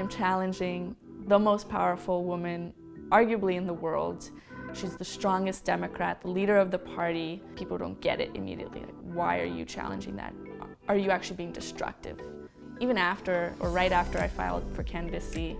I'm challenging the most powerful woman, arguably in the world. She's the strongest Democrat, the leader of the party. People don't get it immediately. Like, why are you challenging that? Are you actually being destructive? Even after, or right after I filed for candidacy,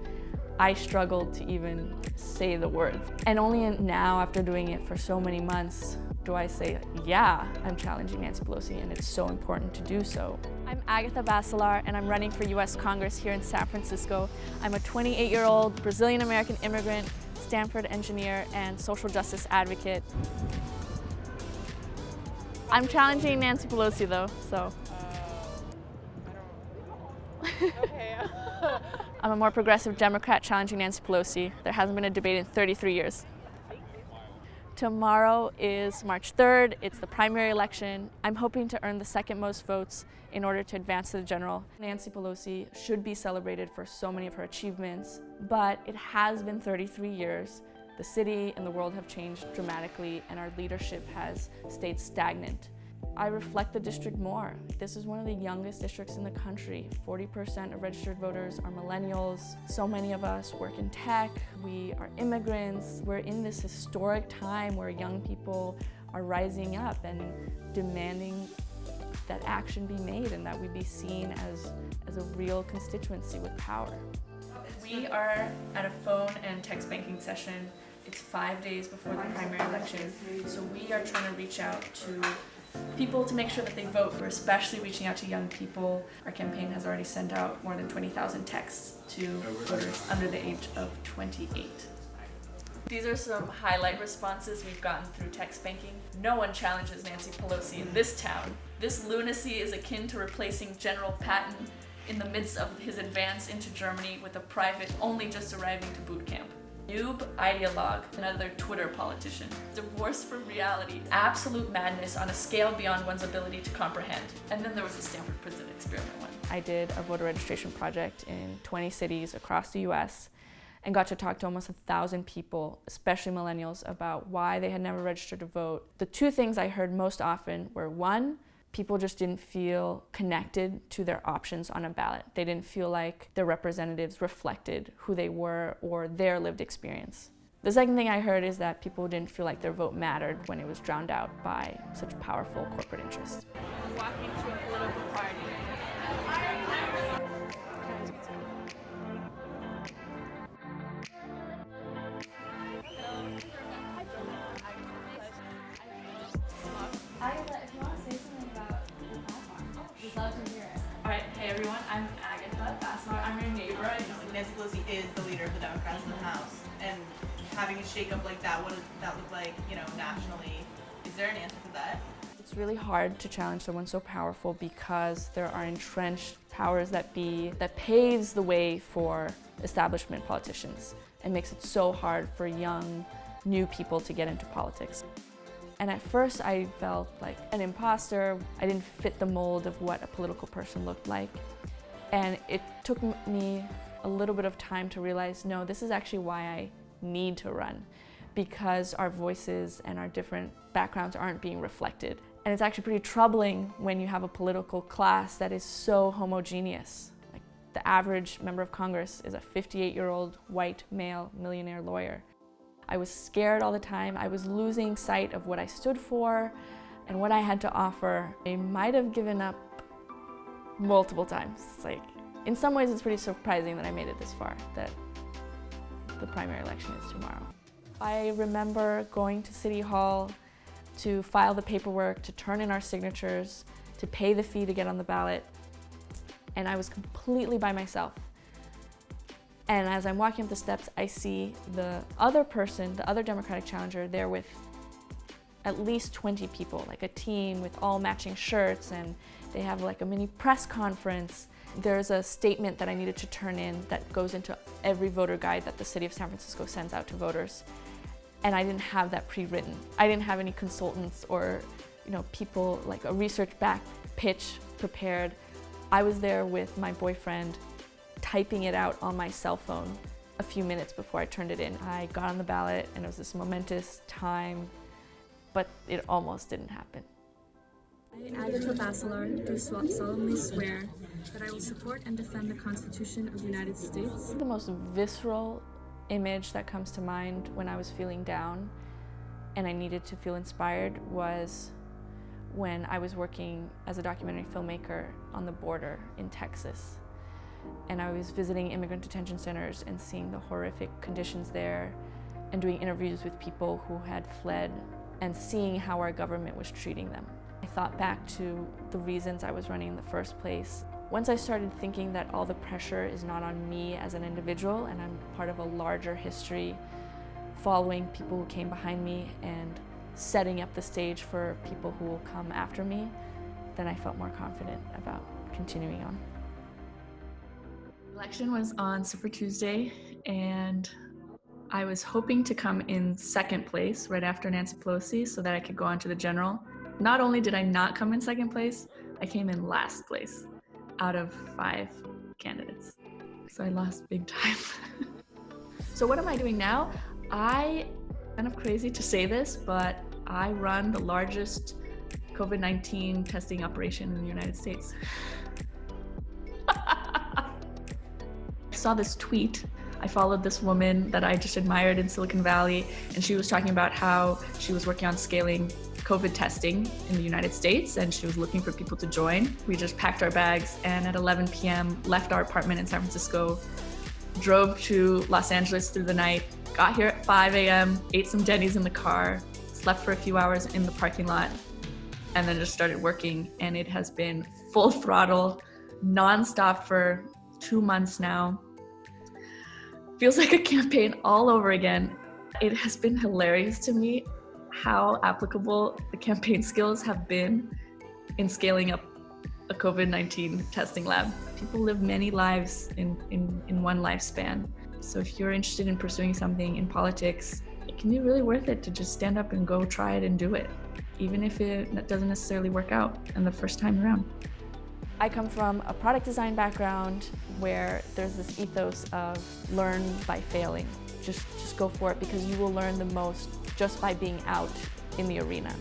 I struggled to even say the words. And only now, after doing it for so many months, do I say, yeah, I'm challenging Nancy Pelosi, and it's so important to do so. I'm Agatha Basilar, and I'm running for U.S. Congress here in San Francisco. I'm a 28-year-old Brazilian-American immigrant, Stanford engineer, and social justice advocate. I'm challenging Nancy Pelosi, though, so. Okay. I'm a more progressive Democrat challenging Nancy Pelosi. There hasn't been a debate in 33 years. Tomorrow is March 3rd. It's the primary election. I'm hoping to earn the second most votes in order to advance to the general. Nancy Pelosi should be celebrated for so many of her achievements, but it has been 33 years. The city and the world have changed dramatically, and our leadership has stayed stagnant. I reflect the district more. This is one of the youngest districts in the country. 40% of registered voters are millennials. So many of us work in tech. We are immigrants. We're in this historic time where young people are rising up and demanding that action be made and that we be seen as a real constituency with power. We are at a phone and text banking session. It's 5 days before the primary election, so we are trying to reach out to people to make sure that they vote. We're especially reaching out to young people. Our campaign has already sent out more than 20,000 texts to voters under the age of 28. These are some highlight responses we've gotten through text banking. No one challenges Nancy Pelosi in this town. This lunacy is akin to replacing General Patton in the midst of his advance into Germany with a private only just arriving to boot camp. Noob ideologue, another Twitter politician. Divorce from reality, absolute madness on a scale beyond one's ability to comprehend. And then there was the Stanford prison experiment one. I did a voter registration project in 20 cities across the US and got to talk to almost 1,000 people, especially millennials, about why they had never registered to vote. The two things I heard most often were, one, people just didn't feel connected to their options on a ballot. They didn't feel like their representatives reflected who they were or their lived experience. The second thing I heard is that people didn't feel like their vote mattered when it was drowned out by such powerful corporate interests. Walking to a political party. Alright, hey everyone, I'm Agatha Basilar. I'm your neighbor. Nancy Pelosi is the leader of the Democrats in the House, and having a shakeup like that, what does that look like, nationally? Is there an answer to that? It's really hard to challenge someone so powerful because there are entrenched powers that be that paves the way for establishment politicians and makes it so hard for young, new people to get into politics. And at first I felt like an imposter. I didn't fit the mold of what a political person looked like. And it took me a little bit of time to realize, no, this is actually why I need to run, because our voices and our different backgrounds aren't being reflected. And it's actually pretty troubling when you have a political class that is so homogeneous. Like, the average member of Congress is a 58-year-old white male millionaire lawyer. I was scared all the time. I was losing sight of what I stood for and what I had to offer. I might have given up multiple times. In some ways, it's pretty surprising that I made it this far, that the primary election is tomorrow. I remember going to City Hall to file the paperwork, to turn in our signatures, to pay the fee to get on the ballot, and I was completely by myself. And as I'm walking up the steps, I see the other person, the other Democratic challenger, there with at least 20 people, like a team with all matching shirts, and they have like a mini press conference. There's a statement that I needed to turn in that goes into every voter guide that the city of San Francisco sends out to voters. And I didn't have that pre-written. I didn't have any consultants or people, like a research-backed pitch prepared. I was there with my boyfriend, typing it out on my cell phone a few minutes before I turned it in. I got on the ballot and it was this momentous time, but it almost didn't happen. I, Agatha Basilar, do solemnly swear that I will support and defend the Constitution of the United States. The most visceral image that comes to mind when I was feeling down and I needed to feel inspired was when I was working as a documentary filmmaker on the border in Texas. And I was visiting immigrant detention centers and seeing the horrific conditions there and doing interviews with people who had fled and seeing how our government was treating them. I thought back to the reasons I was running in the first place. Once I started thinking that all the pressure is not on me as an individual and I'm part of a larger history following people who came behind me and setting up the stage for people who will come after me, then I felt more confident about continuing on. The election was on Super Tuesday, and I was hoping to come in second place right after Nancy Pelosi so that I could go on to the general. Not only did I not come in second place, I came in last place out of 5 candidates. So I lost big time. So what am I doing now? Kind of crazy to say this, but I run the largest COVID-19 testing operation in the United States. I saw this tweet. I followed this woman that I just admired in Silicon Valley, and she was talking about how she was working on scaling COVID testing in the United States, and she was looking for people to join. We just packed our bags and at 11 p.m. left our apartment in San Francisco, drove to Los Angeles through the night, got here at 5 a.m., ate some Denny's in the car, slept for a few hours in the parking lot, and then just started working. And it has been full throttle, nonstop for 2 months now. Feels like a campaign all over again. It has been hilarious to me how applicable the campaign skills have been in scaling up a COVID-19 testing lab. People live many lives in one lifespan. So if you're interested in pursuing something in politics, it can be really worth it to just stand up and go try it and do it, even if it doesn't necessarily work out in the first time around. I come from a product design background where there's this ethos of learn by failing. Just go for it, because you will learn the most just by being out in the arena.